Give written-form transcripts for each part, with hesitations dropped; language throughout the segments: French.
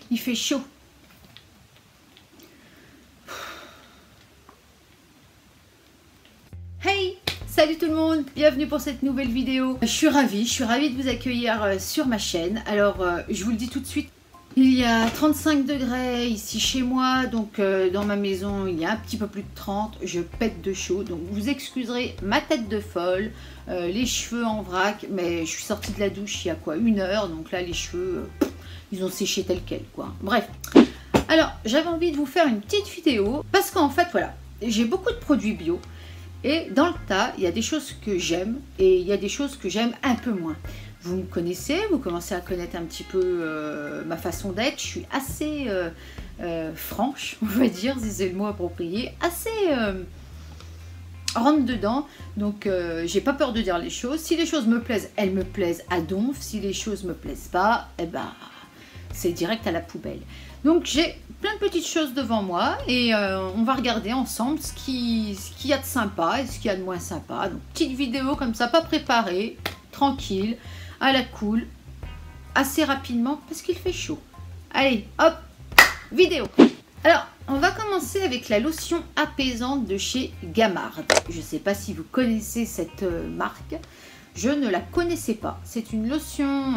Il fait chaud. Hey! Salut tout le monde, bienvenue pour cette nouvelle vidéo. Je suis ravie de vous accueillir sur ma chaîne. Alors, je vous le dis tout de suite, il y a 35 degrés ici chez moi, donc dans ma maison il y a un petit peu plus de 30, je pète de chaud, donc vous excuserez ma tête de folle, les cheveux en vrac, mais je suis sortie de la douche il y a quoi, 1 heure, donc là les cheveux, ils ont séché tel quel quoi. Bref, alors j'avais envie de vous faire une petite vidéo, parce qu'en fait voilà, j'ai beaucoup de produits bio, et dans le tas, il y a des choses que j'aime et il y a des choses que j'aime un peu moins. Vous me connaissez, vous commencez à connaître un petit peu ma façon d'être. Je suis assez franche, on va dire, si c'est le mot approprié, assez rentre dedans. Donc, j'ai pas peur de dire les choses. Si les choses me plaisent, elles me plaisent à donf. Si les choses me plaisent pas, eh ben, c'est direct à la poubelle. Donc, j'ai plein de petites choses devant moi et on va regarder ensemble ce qu'il y a de sympa et ce qu'il y a de moins sympa. Donc, petite vidéo comme ça, pas préparée, tranquille, à la cool, assez rapidement parce qu'il fait chaud. Allez, hop, vidéo. Alors, on va commencer avec la lotion apaisante de chez Gamard. Je ne sais pas si vous connaissez cette marque. Je ne la connaissais pas. C'est une lotion...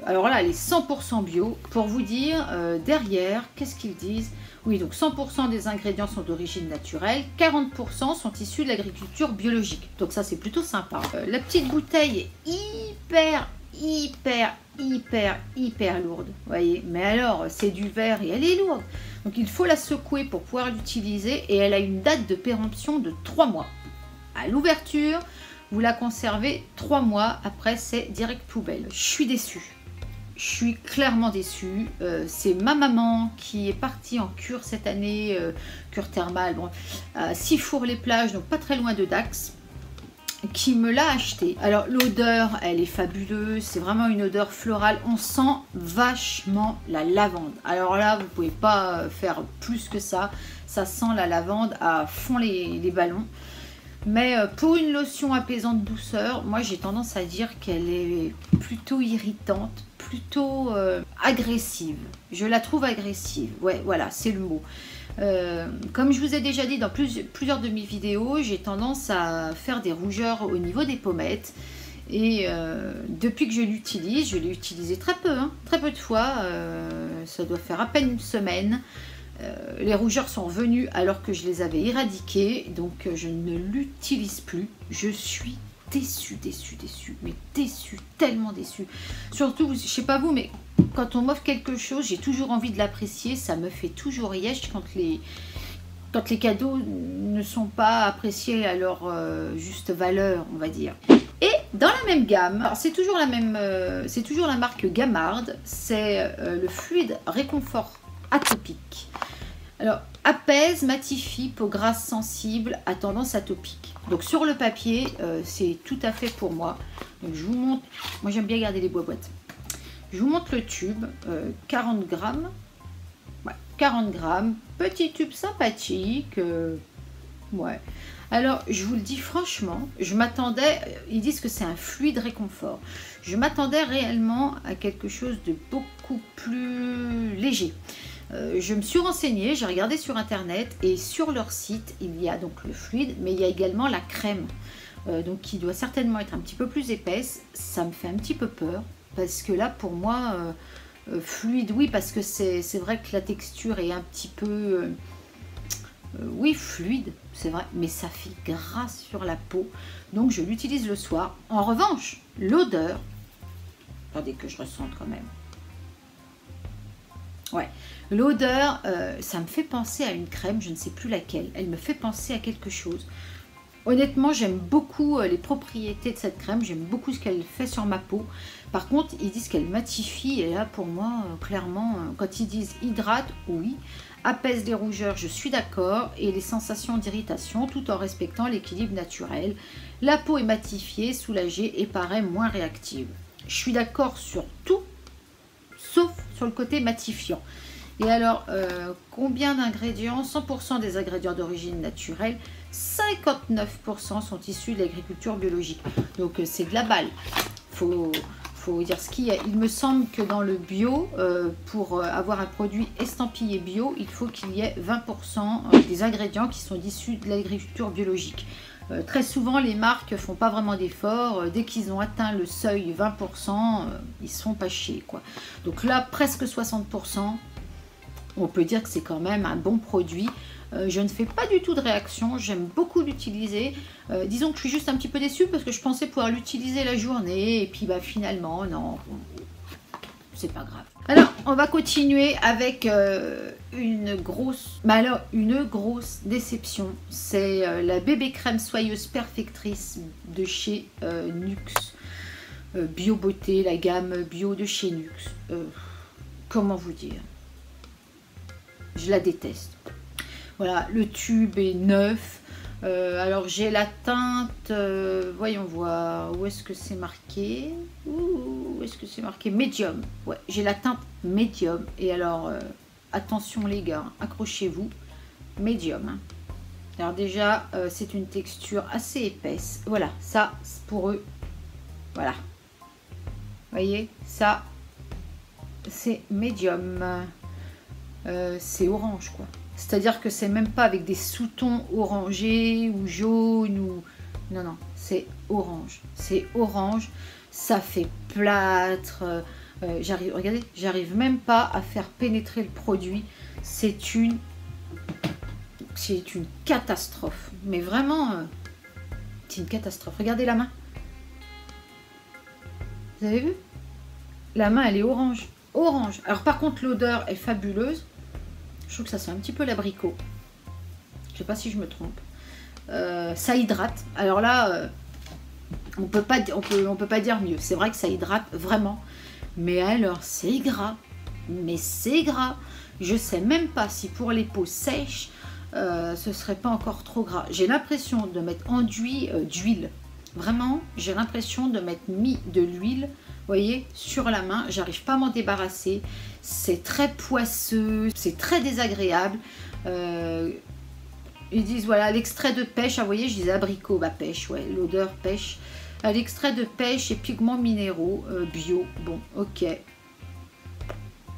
alors là, elle est 100% bio. Pour vous dire, derrière, qu'est-ce qu'ils disent? Oui, donc 100% des ingrédients sont d'origine naturelle, 40% sont issus de l'agriculture biologique. Donc ça, c'est plutôt sympa. La petite bouteille est hyper lourde. Vous voyez, mais alors, c'est du verre et elle est lourde. Donc il faut la secouer pour pouvoir l'utiliser et elle a une date de péremption de 3 mois. À l'ouverture, vous la conservez 3 mois, après c'est direct poubelle. Je suis déçue. Je suis clairement déçue. C'est ma maman qui est partie en cure cette année, cure thermale, bon, à Sifour-les-Plages, donc pas très loin de Dax, qui me l'a acheté. Alors l'odeur, elle est fabuleuse, c'est vraiment une odeur florale, on sent vachement la lavande. Alors là, vous pouvez pas faire plus que ça sent la lavande à fond les ballons. Mais pour une lotion apaisante douceur, moi j'ai tendance à dire qu'elle est plutôt irritante, plutôt agressive. Je la trouve agressive, ouais voilà, c'est le mot. Comme je vous ai déjà dit dans plusieurs de mes vidéos, j'ai tendance à faire des rougeurs au niveau des pommettes. Et depuis que je l'utilise, je l'ai utilisé très peu, hein, très peu de fois, ça doit faire à peine une semaine. Les rougeurs sont revenues alors que je les avais éradiquées, donc je ne l'utilise plus. Je suis déçue, mais déçue, tellement déçue. Surtout, je sais pas vous, mais quand on m'offre quelque chose, j'ai toujours envie de l'apprécier, ça me fait toujours yesh quand les cadeaux ne sont pas appréciés à leur juste valeur, on va dire. Et dans la même gamme, alors c'est toujours la marque Gamard, c'est le fluide réconfort atopique. Alors, apaise, matifie, peau grasse sensible à tendance atopique. Donc sur le papier, c'est tout à fait pour moi. Donc je vous montre, moi j'aime bien garder les boîtes. Je vous montre le tube, 40 grammes. Ouais, 40 grammes, petit tube sympathique. Ouais. Alors, je vous le dis franchement, je m'attendais, ils disent que c'est un fluide réconfort. Je m'attendais réellement à quelque chose de beaucoup plus léger. Je me suis renseignée, j'ai regardé sur internet et sur leur site, il y a donc le fluide, mais il y a également la crème, donc qui doit certainement être un petit peu plus épaisse. Ça me fait un petit peu peur, parce que là, pour moi, fluide, oui, parce que c'est vrai que la texture est un petit peu... oui, fluide, c'est vrai, mais ça fait gras sur la peau, donc je l'utilise le soir. En revanche, l'odeur, attendez que je ressente quand même. Ouais, l'odeur, ça me fait penser à une crème, je ne sais plus laquelle. Elle me fait penser à quelque chose. Honnêtement, j'aime beaucoup les propriétés de cette crème. J'aime beaucoup ce qu'elle fait sur ma peau. Par contre, ils disent qu'elle matifie. Et là, pour moi, clairement, quand ils disent hydrate, oui. Apaise les rougeurs, je suis d'accord. Et les sensations d'irritation, tout en respectant l'équilibre naturel. La peau est matifiée, soulagée et paraît moins réactive. Je suis d'accord sur tout, sauf sur le côté matifiant. Et alors, combien d'ingrédients? 100% des ingrédients d'origine naturelle, 59% sont issus de l'agriculture biologique. Donc, c'est de la balle. Faut faut dire ce qu'il y a. Il me semble que dans le bio, pour avoir un produit estampillé bio, il faut qu'il y ait 20% des ingrédients qui sont issus de l'agriculture biologique. Très souvent, les marques font pas vraiment d'efforts. Dès qu'ils ont atteint le seuil 20%, ils se font pas chier, quoi. Donc là, presque 60%, on peut dire que c'est quand même un bon produit. Je ne fais pas du tout de réaction, j'aime beaucoup l'utiliser. Disons que je suis juste un petit peu déçue parce que je pensais pouvoir l'utiliser la journée et puis bah, finalement, non, c'est pas grave. Alors, on va continuer avec une grosse déception. C'est la bébé crème soyeuse perfectrice de chez Nuxe. Bio Beauté, la gamme bio de chez Nuxe. Comment vous dire? Je la déteste. Voilà, le tube est neuf. Alors j'ai la teinte, voyons voir, où est-ce que c'est marqué? Où est-ce que c'est marqué? Médium. Ouais, j'ai la teinte médium. Et alors, attention les gars, accrochez-vous. Médium. Hein. Alors déjà, c'est une texture assez épaisse. Voilà, ça, c'est pour eux. Voilà. Vous voyez, ça, c'est médium. C'est orange, quoi. C'est-à-dire que c'est même pas avec des sous-tons orangés ou jaunes ou... Non, non, c'est orange. C'est orange, ça fait plâtre. Regardez, j'arrive même pas à faire pénétrer le produit. C'est une catastrophe. Mais vraiment, c'est une catastrophe. Regardez la main. Vous avez vu? La main, elle est orange. Orange. Alors par contre, l'odeur est fabuleuse. Je trouve que ça sent un petit peu l'abricot. Je sais pas si je me trompe. Ça hydrate. Alors là, on peut pas dire mieux. C'est vrai que ça hydrate vraiment. Mais alors, c'est gras. Mais c'est gras. Je sais même pas si pour les peaux sèches, ce serait pas encore trop gras. J'ai l'impression de m'être enduit d'huile. Vraiment, j'ai l'impression de m'être mis de l'huile. Vous voyez, sur la main, j'arrive pas à m'en débarrasser. C'est très poisseux, c'est très désagréable. Ils disent, voilà, l'extrait de pêche. Ah, vous voyez, je disais abricot, bah pêche, ouais, l'odeur pêche. L'extrait de pêche et pigments minéraux bio. Bon, ok.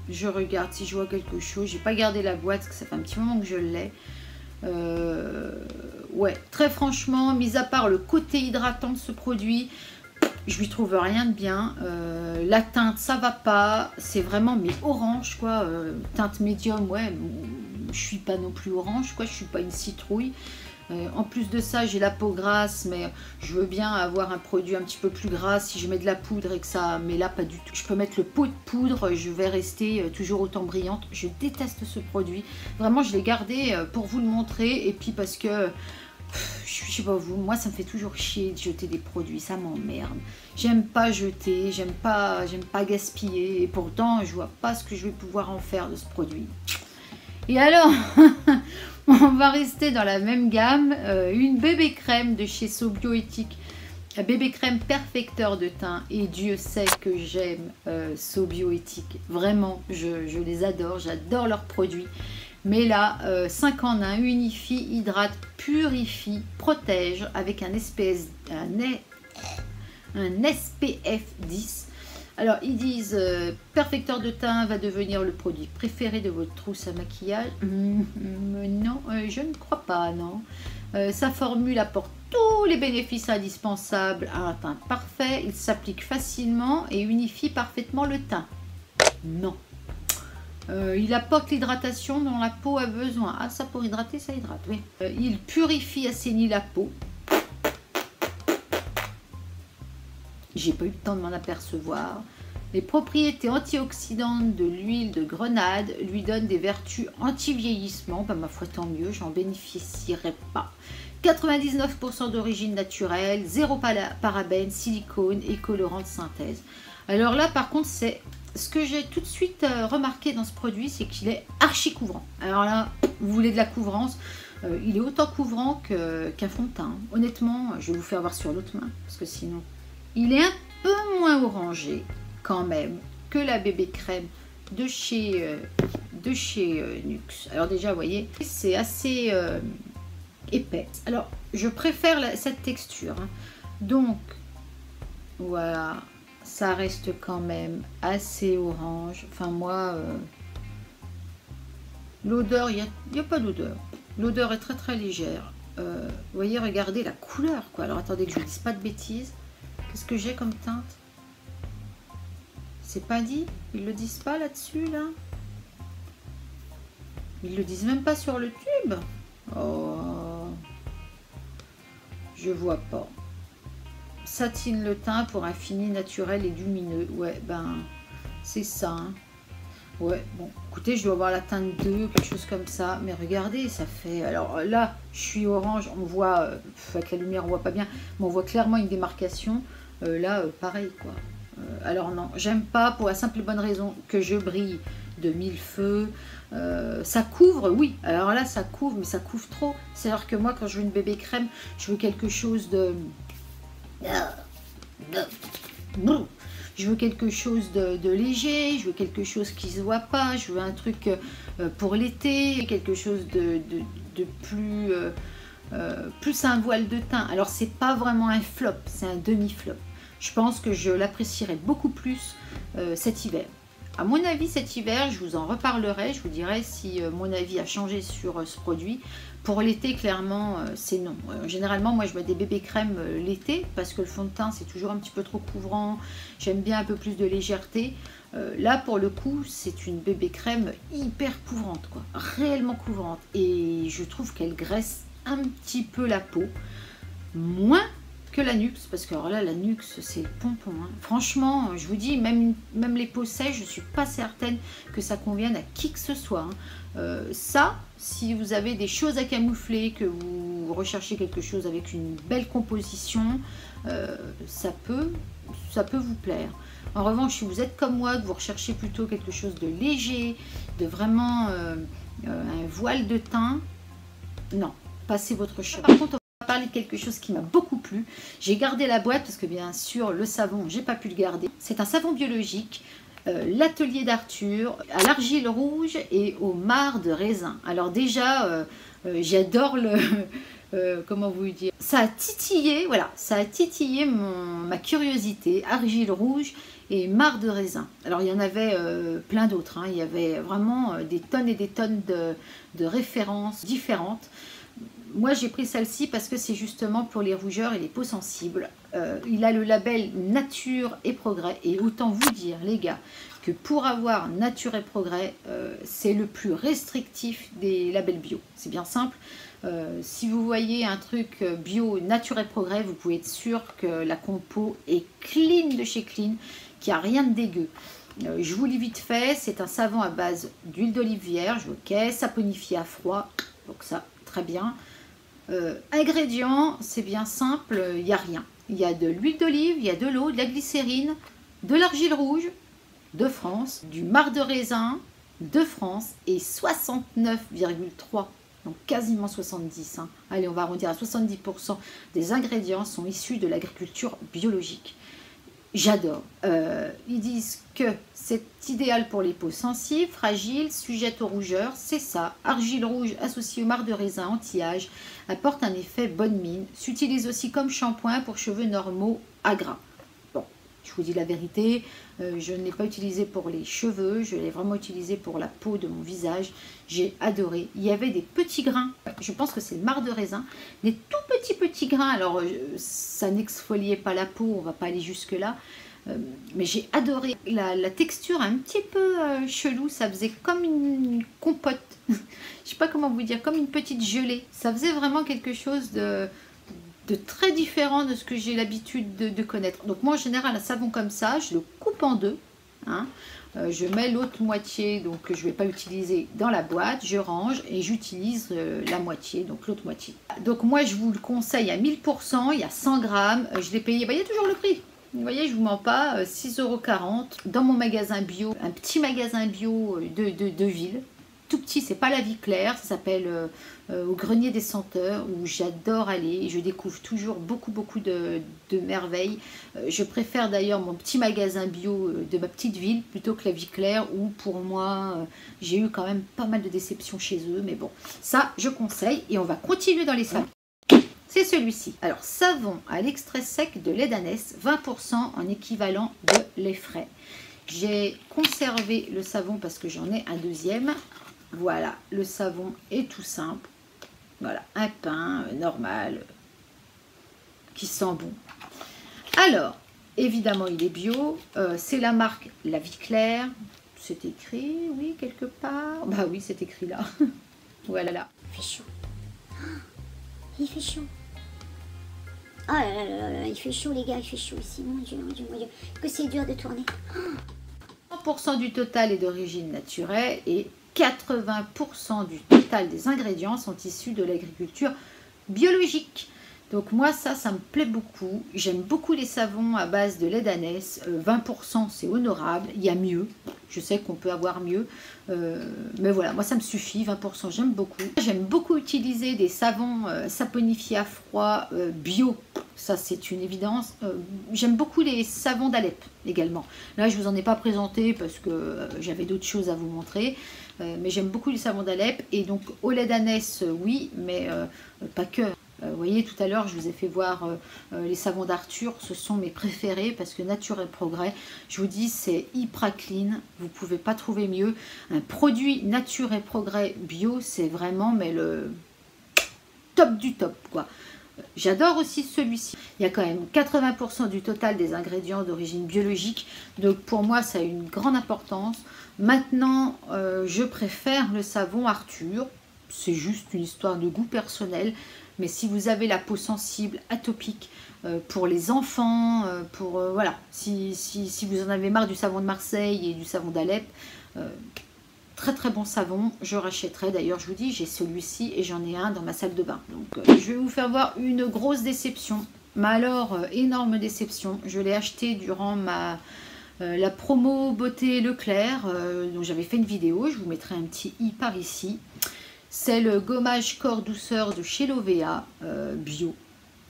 Je regarde si je vois quelque chose. J'ai pas gardé la boîte, parce que ça fait un petit moment que je l'ai. Ouais, très franchement, mis à part le côté hydratant de ce produit, je lui trouve rien de bien. La teinte, ça va pas. C'est vraiment mais orange, quoi. Teinte médium, ouais. Je suis pas non plus orange, quoi. Je suis pas une citrouille. En plus de ça, j'ai la peau grasse, mais je veux bien avoir un produit un petit peu plus gras si je mets de la poudre et que ça... Mais là, pas du tout. Je peux mettre le pot de poudre, je vais rester toujours autant brillante. Je déteste ce produit. Vraiment, je l'ai gardé pour vous le montrer. Et puis parce que... Je sais pas vous, moi ça me fait toujours chier de jeter des produits, ça m'emmerde. J'aime pas jeter, j'aime pas gaspiller, et pourtant je vois pas ce que je vais pouvoir en faire de ce produit. Et alors, on va rester dans la même gamme, une bébé crème de chez So Bioéthique, bébé crème perfecteur de teint, et Dieu sait que j'aime So Bioéthique, vraiment, je les adore, j'adore leurs produits. Mais là, 5 en 1, unifie, hydrate, purifie, protège avec un SPF 10. Alors, ils disent, perfecteur de teint va devenir le produit préféré de votre trousse à maquillage. Non, je ne crois pas, non. Sa formule apporte tous les bénéfices indispensables à un teint parfait. Il s'applique facilement et unifie parfaitement le teint. Non. Il apporte l'hydratation dont la peau a besoin. Ah, ça pour hydrater, ça hydrate, oui. Il purifie, assainit la peau. J'ai pas eu le temps de m'en apercevoir. Les propriétés antioxydantes de l'huile de grenade lui donnent des vertus anti-vieillissement. Ben, ma foi, tant mieux, j'en bénéficierai pas. 99% d'origine naturelle, 0 parabènes, silicone et colorant de synthèse. Alors là, par contre, c'est... Ce que j'ai tout de suite remarqué dans ce produit, c'est qu'il est archi couvrant. Alors là, vous voulez de la couvrance, il est autant couvrant qu'un fond de teint. Honnêtement, je vais vous faire voir sur l'autre main, parce que sinon... Il est un peu moins orangé, quand même, que la bébé crème de chez Nuxe. Alors déjà, vous voyez, c'est assez épais. Alors, je préfère cette texture. Hein. Donc, voilà... ça reste quand même assez orange. Enfin moi, l'odeur, il n'y a pas d'odeur. L'odeur est très très légère. Vous voyez, regardez la couleur, quoi. Alors attendez que je ne dise pas de bêtises. Qu'est-ce que j'ai comme teinte? C'est pas dit? Ils le disent pas là-dessus, là? Ils le disent même pas sur le tube? Oh, je vois pas. Satine le teint pour un fini naturel et lumineux. Ouais, ben, c'est ça. Hein. Ouais, bon, écoutez, je dois avoir la teinte 2, quelque chose comme ça. Mais regardez, ça fait... Alors là, je suis orange, on voit... avec la lumière, on voit pas bien. Mais on voit clairement une démarcation. Là, pareil, quoi. Alors non, j'aime pas pour la simple et bonne raison que je brille de mille feux. Ça couvre, oui. Alors là, ça couvre, mais ça couvre trop. C'est-à-dire que moi, quand je veux une bébé crème, je veux quelque chose de... Je veux quelque chose de léger, je veux quelque chose qui se voit pas, je veux un truc pour l'été, quelque chose de plus, plus un voile de teint. Alors c'est pas vraiment un flop, c'est un demi-flop. Je pense que je l'apprécierais beaucoup plus cet hiver. À mon avis, cet hiver, je vous en reparlerai, je vous dirai si mon avis a changé sur ce produit. Pour l'été, clairement, c'est non. Généralement, moi, je mets des bébés crèmes l'été parce que le fond de teint, c'est toujours un petit peu trop couvrant. J'aime bien un peu plus de légèreté. Là, pour le coup, c'est une bébé crème hyper couvrante, quoi. Réellement couvrante. Et je trouve qu'elle graisse un petit peu la peau. Moins que la Nuxe, parce que alors là, la Nuxe, c'est le pompon. Hein. Franchement, je vous dis, même les peaux sèches, je ne suis pas certaine que ça convienne à qui que ce soit. Hein. Ça, si vous avez des choses à camoufler, que vous recherchez quelque chose avec une belle composition, ça peut vous plaire. En revanche, si vous êtes comme moi, que vous recherchez plutôt quelque chose de léger, de vraiment un voile de teint, non, passez votre chemin. Par contre, parler de quelque chose qui m'a beaucoup plu. J'ai gardé la boîte parce que bien sûr le savon, j'ai pas pu le garder. C'est un savon biologique, l'atelier d'Arthur, à l'argile rouge et au marc de raisin. Alors déjà, j'adore le... comment vous dire? Ça a titillé, voilà, ça a titillé ma curiosité. Argile rouge et marc de raisin. Alors il y en avait plein d'autres. Hein. Il y avait vraiment des tonnes et des tonnes de références différentes. Moi, j'ai pris celle-ci parce que c'est justement pour les rougeurs et les peaux sensibles. Il a le label Nature et Progrès. Et autant vous dire, les gars, que pour avoir Nature et Progrès, c'est le plus restrictif des labels bio. C'est bien simple. Si vous voyez un truc bio, Nature et Progrès, vous pouvez être sûr que la compo est clean de chez Clean, qu'il n'y a rien de dégueu. Je vous lis vite fait, c'est un savon à base d'huile d'olive vierge, ok, saponifié à froid, donc ça, très bien. Ingrédients, c'est bien simple, il n'y a rien. Il y a de l'huile d'olive, il y a de l'eau, de la glycérine, de l'argile rouge de France, du marc de raisin de France et 69,3, donc quasiment 70. Hein. Allez, on va arrondir à 70% des ingrédients sont issus de l'agriculture biologique. J'adore. Ils disent que c'est idéal pour les peaux sensibles, fragiles, sujettes aux rougeurs. C'est ça. Argile rouge associée au marc de raisin anti-âge apporte un effet bonne mine. S'utilise aussi comme shampoing pour cheveux normaux à gras. Bon, je vous dis la vérité. Je ne l'ai pas utilisé pour les cheveux. Je l'ai vraiment utilisé pour la peau de mon visage. J'ai adoré. Il y avait des petits grains. Je pense que c'est le marc de raisin. Des tout petits grains. Alors, ça n'exfoliait pas la peau. On ne va pas aller jusque-là. Mais j'ai adoré. La texture un petit peu chelou. Ça faisait comme une compote. Je ne sais pas comment vous dire. Comme une petite gelée. Ça faisait vraiment quelque chose de très différent de ce que j'ai l'habitude de connaître. Donc moi en général un savon comme ça, je le coupe en deux. Hein. Je mets l'autre moitié, donc je ne vais pas utiliser dans la boîte, je range et j'utilise la moitié, donc l'autre moitié. Donc moi je vous le conseille à 1000%, il y a 100 grammes, je l'ai payé, il y a toujours le prix. Vous voyez, je ne vous mens pas, 6,40 € dans mon magasin bio, un petit magasin bio de ville. Tout petit, c'est pas la vie claire, ça s'appelle au grenier des senteurs où j'adore aller et je découvre toujours beaucoup de merveilles. Je préfère d'ailleurs mon petit magasin bio de ma petite ville plutôt que la vie claire où pour moi j'ai eu quand même pas mal de déceptions chez eux, mais bon, ça je conseille et on va continuer dans les savons. c'est celui-ci. Alors, savon à l'extrait sec de lait d'ânesse, 20% en équivalent de lait frais. J'ai conservé le savon parce que j'en ai un deuxième. Voilà, le savon est tout simple. Voilà, un pain normal qui sent bon. Alors, évidemment, il est bio. C'est la marque La Vie Claire. C'est écrit, oui, quelque part. Bah oui, c'est écrit là. Voilà, là. Il fait chaud. Il fait chaud. Oh là là là là, il fait chaud les gars, il fait chaud ici. Mon Dieu, mon Dieu, mon Dieu. Que c'est dur de tourner. 100% du total est d'origine naturelle et 80% du total des ingrédients sont issus de l'agriculture biologique. Donc moi ça me plaît beaucoup. J'aime beaucoup les savons à base de lait d'ânesse. 20% c'est honorable, il y a mieux. Je sais qu'on peut avoir mieux. Mais voilà, moi ça me suffit, 20% j'aime beaucoup. J'aime beaucoup utiliser des savons saponifiés à froid bio. Ça c'est une évidence. J'aime beaucoup les savons d'Alep également. Là je vous en ai pas présenté parce que j'avais d'autres choses à vous montrer. Mais j'aime beaucoup les savons d'Alep. Et donc au lait d'ânesse oui, mais pas que. Vous voyez, tout à l'heure, je vous ai fait voir les savons d'Arthur. Ce sont mes préférés parce que Nature et Progrès, je vous dis, c'est hyper clean. Vous ne pouvez pas trouver mieux. Un produit Nature et Progrès bio, c'est vraiment mais le top du top, quoi. J'adore aussi celui-ci. Il y a quand même 80% du total des ingrédients d'origine biologique. Donc pour moi, ça a une grande importance. Maintenant, je préfère le savon Arthur. C'est juste une histoire de goût personnel. Mais si vous avez la peau sensible, atopique, pour les enfants, voilà, si vous en avez marre du savon de Marseille et du savon d'Alep, très très bon savon, je rachèterai. D'ailleurs, je vous dis, j'ai celui-ci et j'en ai un dans ma salle de bain. Donc, je vais vous faire voir une grosse déception. Mais alors, énorme déception. Je l'ai acheté durant la promo beauté Leclerc, dont j'avais fait une vidéo. Je vous mettrai un petit i par ici. C'est le gommage corps douceur de chez Lovea, bio,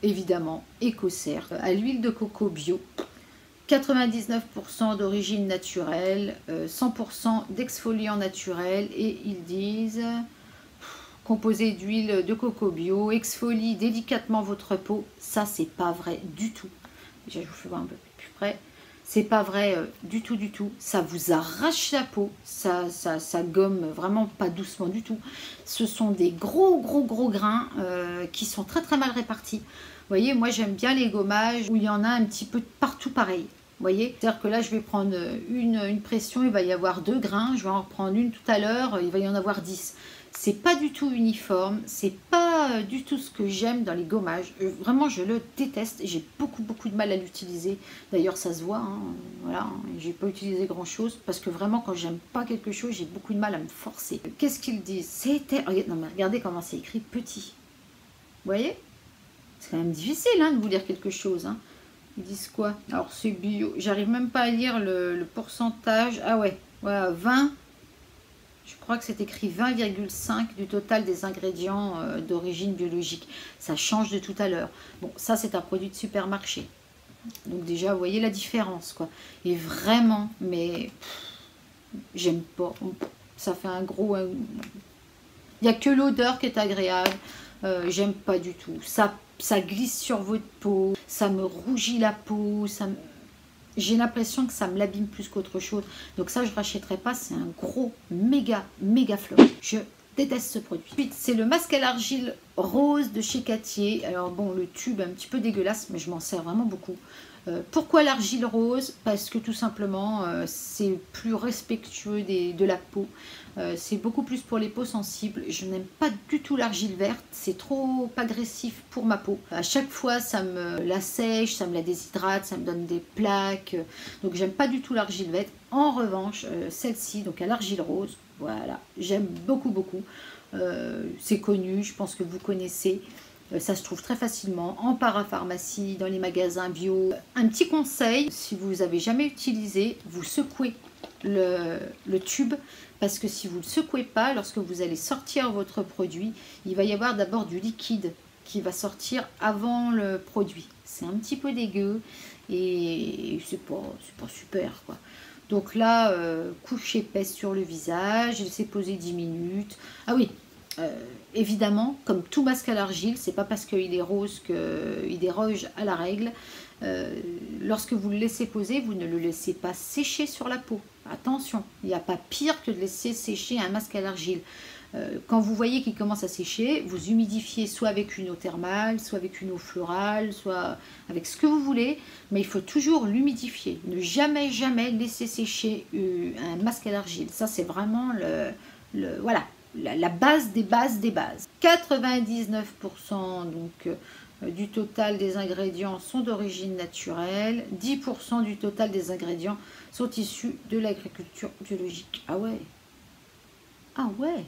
évidemment, écossaire, à l'huile de coco bio, 99% d'origine naturelle, 100% d'exfoliant naturel, et ils disent composé d'huile de coco bio, exfolie délicatement votre peau. Ça, c'est pas vrai du tout. Déjà, je vous fais voir un peu plus près. C'est pas vrai du tout, du tout. Ça vous arrache la peau. Ça gomme vraiment pas doucement du tout. Ce sont des gros grains qui sont très très mal répartis. Vous voyez, moi j'aime bien les gommages où il y en a un petit peu partout pareil. Vous voyez, c'est-à-dire que là je vais prendre une pression, il va y avoir 2 grains. Je vais en reprendre une tout à l'heure, il va y en avoir 10. C'est pas du tout uniforme, c'est pas du tout ce que j'aime dans les gommages. Vraiment, je le déteste et j'ai beaucoup de mal à l'utiliser. D'ailleurs, ça se voit, hein, voilà, hein, j'ai pas utilisé grand chose parce que vraiment, quand j'aime pas quelque chose, j'ai beaucoup de mal à me forcer. Qu'est-ce qu'ils disent? C'était. Non, mais regardez comment c'est écrit petit. Vous voyez? C'est quand même difficile hein, de vous lire quelque chose. Hein. Ils disent quoi? Alors, c'est bio. J'arrive même pas à lire le pourcentage. Ah ouais, voilà, 20. Je crois que c'est écrit 20,5 du total des ingrédients d'origine biologique. Ça change de tout à l'heure. Bon, ça c'est un produit de supermarché. Donc déjà, vous voyez la différence, quoi. Et vraiment, mais j'aime pas. Ça fait un gros... Il n'y a que l'odeur qui est agréable. J'aime pas du tout. Ça glisse sur votre peau. Ça me rougit la peau. J'ai l'impression que ça me l'abîme plus qu'autre chose. Donc ça, je ne rachèterai pas. C'est un gros, méga flop. Je déteste ce produit. Ensuite, c'est le masque à l'argile rose de chez Cattier. Alors bon, le tube est un petit peu dégueulasse, mais je m'en sers vraiment beaucoup. Pourquoi l'argile rose? Parce que tout simplement, c'est plus respectueux de la peau. C'est beaucoup plus pour les peaux sensibles. Je n'aime pas du tout l'argile verte. C'est trop agressif pour ma peau. À chaque fois, ça me la sèche, ça me la déshydrate, ça me donne des plaques. Donc, j'aime pas du tout l'argile verte. En revanche, celle-ci, donc à l'argile rose, voilà, j'aime beaucoup. C'est connu, je pense que vous connaissez. Ça se trouve très facilement en parapharmacie, dans les magasins bio. Un petit conseil, si vous n'avez jamais utilisé, vous secouez le tube, parce que si vous ne le secouez pas, lorsque vous allez sortir votre produit, il va y avoir d'abord du liquide qui va sortir avant le produit. C'est un petit peu dégueu et c'est pas super, quoi. Donc là, couche épaisse sur le visage, laissez poser 10 minutes. Ah oui, Évidemment, comme tout masque à l'argile, c'est pas parce qu'il est rose qu'il déroge à la règle. Lorsque vous le laissez poser, vous ne le laissez pas sécher sur la peau. Attention, il n'y a pas pire que de laisser sécher un masque à l'argile. Quand vous voyez qu'il commence à sécher, vous humidifiez soit avec une eau thermale, soit avec une eau florale, soit avec ce que vous voulez, mais il faut toujours l'humidifier. Ne jamais, jamais laisser sécher un masque à l'argile. Ça, c'est vraiment voilà, la base des bases des bases. 99% donc, du total des ingrédients sont d'origine naturelle. 10% du total des ingrédients sont issus de l'agriculture biologique. Ah ouais. Ah ouais.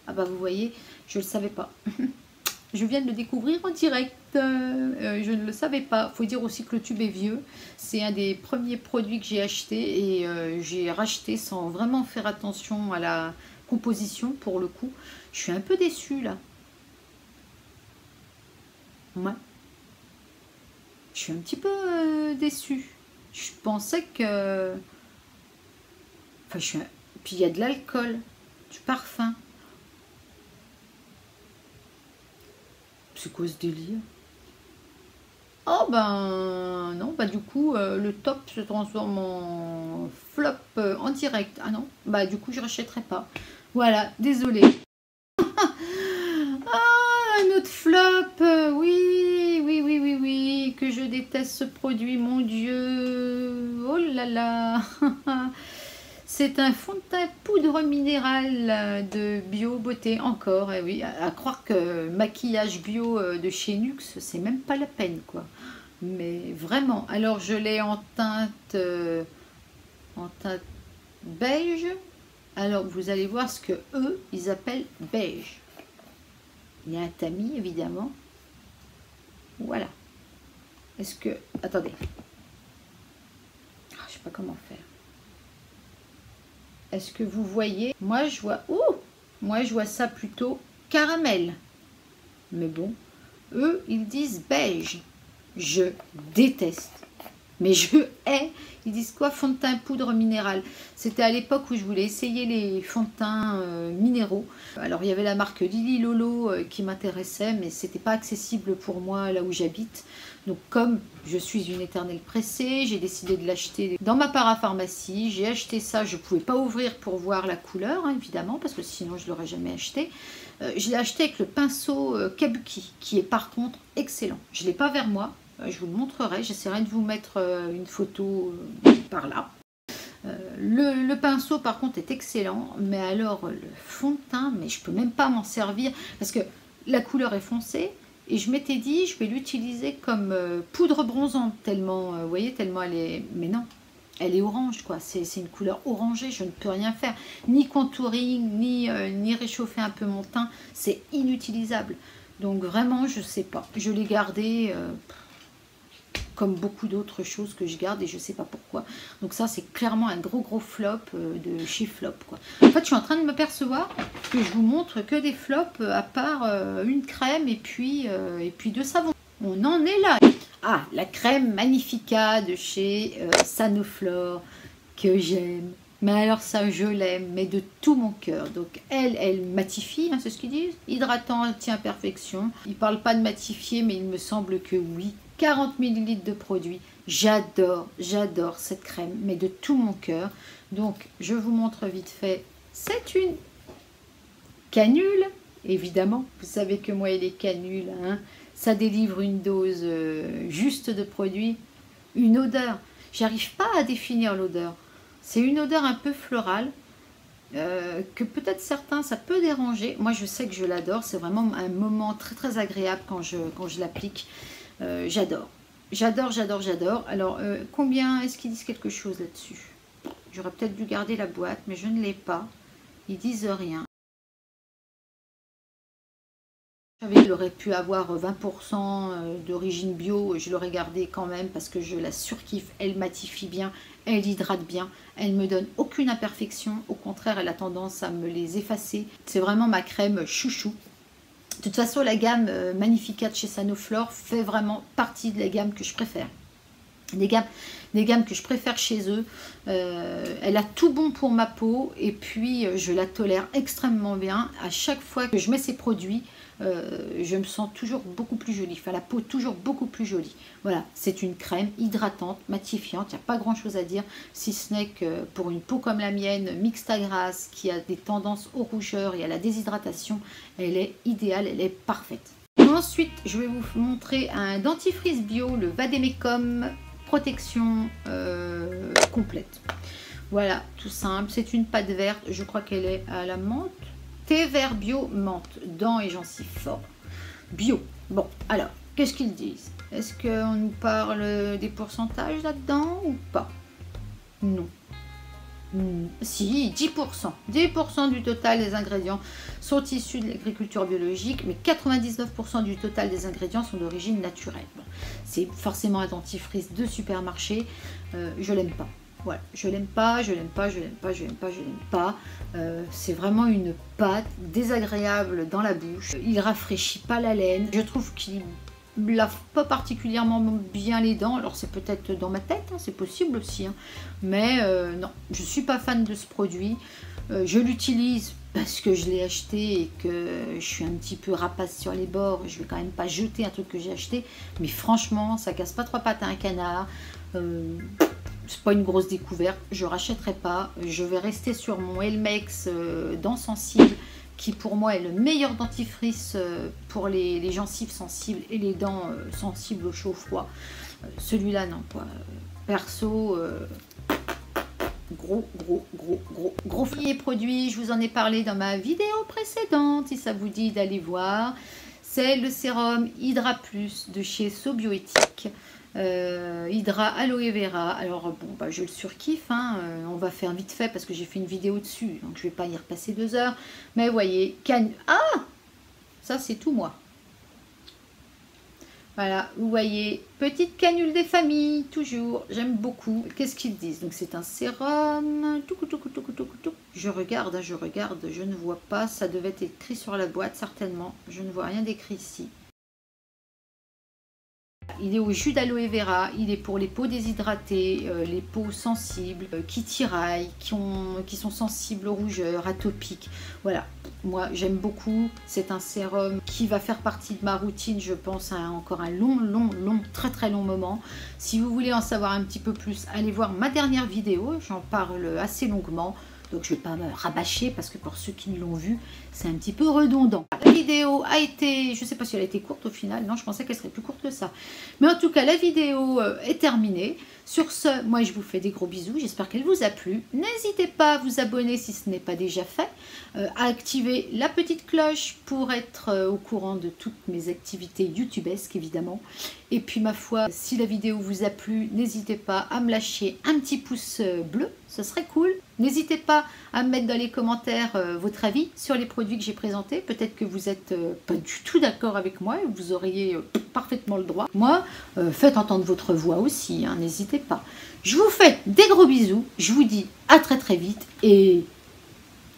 Ah bah vous voyez, je ne le savais pas. Je viens de le découvrir en direct. Je ne le savais pas. Il faut dire aussi que le tube est vieux. C'est un des premiers produits que j'ai acheté et j'ai racheté sans vraiment faire attention à la composition pour le coup. Je suis un peu déçue là. Ouais. Je suis un petit peu déçue. Je pensais que... Enfin, Puis il y a de l'alcool, du parfum. C'est quoi ce délire? Oh ben non, bah du coup le top se transforme en flop en direct. Ah non, bah du coup je rachèterai pas. Voilà, désolé. Ah, un autre flop, oui, oui, oui, oui, oui, que je déteste ce produit, mon Dieu. Oh là là. C'est un fond de teint poudre minérale de bio beauté encore. Et oui, à croire que maquillage bio de chez Nuxe, c'est même pas la peine quoi. Mais vraiment. Alors je l'ai en teinte beige. Alors vous allez voir ce que eux ils appellent beige. Il y a un tamis évidemment. Voilà. Est-ce que attendez. Ah, je sais pas comment faire. Est-ce que vous voyez? Moi, je vois... Oh! Moi, je vois ça plutôt caramel. Mais bon, eux, ils disent beige. Je déteste. Mais je hais. Ils disent quoi? Fond de teint poudre minérale. C'était à l'époque où je voulais essayer les fonds de teint minéraux. Alors, il y avait la marque Lily Lolo qui m'intéressait, mais c'était pas accessible pour moi là où j'habite. Donc, comme je suis une éternelle pressée, j'ai décidé de l'acheter dans ma parapharmacie. J'ai acheté ça, je ne pouvais pas ouvrir pour voir la couleur, hein, évidemment, parce que sinon je ne l'aurais jamais acheté. Je l'ai acheté avec le pinceau Kabuki, qui est par contre excellent. Je ne l'ai pas vers moi, je vous le montrerai. J'essaierai de vous mettre une photo par là. Le pinceau par contre est excellent, mais alors le fond de teint, mais je ne peux même pas m'en servir, parce que la couleur est foncée. Et je m'étais dit, je vais l'utiliser comme poudre bronzante, tellement, vous voyez, tellement elle est... Mais non, elle est orange, quoi. C'est une couleur orangée, je ne peux rien faire. Ni contouring, ni réchauffer un peu mon teint. C'est inutilisable. Donc vraiment, je ne sais pas. Je l'ai gardé comme beaucoup d'autres choses que je garde et je ne sais pas pourquoi. Donc ça, c'est clairement un gros flop de chez Flop, quoi. En fait, je suis en train de m'apercevoir que je vous montre que des flops à part une crème et puis deux savons. On en est là. Ah, la crème Magnifica de chez Sanoflore que j'aime. Mais alors ça, je l'aime, mais de tout mon cœur. Donc elle matifie, hein, c'est ce qu'ils disent. Hydratant anti-imperfection. Ils ne parlent pas de matifier, mais il me semble que oui. 40 ml de produit. J'adore cette crème, mais de tout mon cœur. Donc, je vous montre vite fait. C'est une canule, évidemment. Vous savez que moi et les canules, hein, ça délivre une dose juste de produit. Une odeur. J'arrive pas à définir l'odeur. C'est une odeur un peu florale. Que peut-être certains, ça peut déranger. Moi, je sais que je l'adore. C'est vraiment un moment très agréable quand je l'applique. J'adore. Alors, combien est-ce qu'ils disent quelque chose là-dessus? J'aurais peut-être dû garder la boîte, mais je ne l'ai pas. Ils disent rien. Je savais qu'il aurait pu avoir 20% d'origine bio. Je l'aurais gardé quand même parce que je la surkiffe. Elle matifie bien, elle hydrate bien. Elle ne me donne aucune imperfection. Au contraire, elle a tendance à me les effacer. C'est vraiment ma crème chouchou. De toute façon, la gamme Magnifica de chez Sanoflore fait vraiment partie de la gamme que je préfère. des gammes que je préfère chez eux. Elle a tout bon pour ma peau et puis je la tolère extrêmement bien. À chaque fois que je mets ces produits, je me sens toujours beaucoup plus jolie, enfin la peau toujours beaucoup plus jolie. Voilà, c'est une crème hydratante, matifiante, il n'y a pas grand chose à dire, si ce n'est que pour une peau comme la mienne, mixte à grasse, qui a des tendances aux rougeurs et à la déshydratation, elle est idéale, elle est parfaite. Ensuite, je vais vous montrer un dentifrice bio, le Vademecum protection complète. Voilà, tout simple, c'est une pâte verte, je crois qu'elle est à la menthe. Thé vert bio menthe, dents et gencives fort. Bio. Bon, alors, qu'est-ce qu'ils disent? Est-ce qu'on nous parle des pourcentages là-dedans ou pas? Non. Si, 10%. 10% du total des ingrédients sont issus de l'agriculture biologique, mais 99% du total des ingrédients sont d'origine naturelle. Bon, c'est forcément un dentifrice de supermarché. Je l'aime pas. Voilà, je l'aime pas, je l'aime pas, je l'aime pas, je l'aime pas, je l'aime pas. C'est vraiment une pâte désagréable dans la bouche. Il rafraîchit pas la laine. Je trouve qu'il lave pas particulièrement bien les dents. Alors c'est peut-être dans ma tête, hein, c'est possible aussi. Hein. Mais non, je suis pas fan de ce produit. Je l'utilise parce que je l'ai acheté et que je suis un petit peu rapace sur les bords. Je vais quand même pas jeter un truc que j'ai acheté. Mais franchement, ça casse pas trois pattes à un canard. C'est pas une grosse découverte, je rachèterai pas. Je vais rester sur mon Elmex dents sensibles, qui pour moi est le meilleur dentifrice pour les gencives sensibles et les dents sensibles au chaud-froid. Celui-là, non, quoi. Perso, gros produit. Je vous en ai parlé dans ma vidéo précédente, si ça vous dit d'aller voir. C'est le sérum Hydra Plus de chez Sobioéthique. Hydra Aloe Vera. Alors bon, bah, je le surkiffe, hein. On va faire vite fait parce que j'ai fait une vidéo dessus, donc je vais pas y repasser 2 heures. Mais vous voyez, ah, ça c'est tout moi. Voilà, vous voyez, petite canule des familles, toujours, j'aime beaucoup. Qu'est-ce qu'ils disent? Donc c'est un sérum. Je regarde, je ne vois pas. Ça devait être écrit sur la boîte, certainement. Je ne vois rien d'écrit ici. Il est au jus d'aloe vera, il est pour les peaux déshydratées, les peaux sensibles, qui tiraillent, qui sont sensibles aux rougeurs, atopiques. Voilà, moi j'aime beaucoup. C'est un sérum qui va faire partie de ma routine, je pense, à encore un très long moment. Si vous voulez en savoir un petit peu plus, allez voir ma dernière vidéo, j'en parle assez longuement. Donc je ne vais pas me rabâcher parce que pour ceux qui l'ont vu, c'est un petit peu redondant. La vidéo a été, je ne sais pas si elle a été courte au final, non je pensais qu'elle serait plus courte que ça. Mais en tout cas la vidéo est terminée. Sur ce, moi je vous fais des gros bisous, j'espère qu'elle vous a plu. N'hésitez pas à vous abonner si ce n'est pas déjà fait, à activer la petite cloche pour être au courant de toutes mes activités youtubesques évidemment. Et puis ma foi, si la vidéo vous a plu, n'hésitez pas à me lâcher un petit pouce bleu, ce serait cool. N'hésitez pas à me mettre dans les commentaires votre avis sur les produits que j'ai présentés. Peut-être que vous n'êtes pas du tout d'accord avec moi et vous auriez parfaitement le droit. Moi, faites entendre votre voix aussi, hein, n'hésitez pas. Je vous fais des gros bisous, je vous dis à très vite et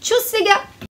tchuss les gars!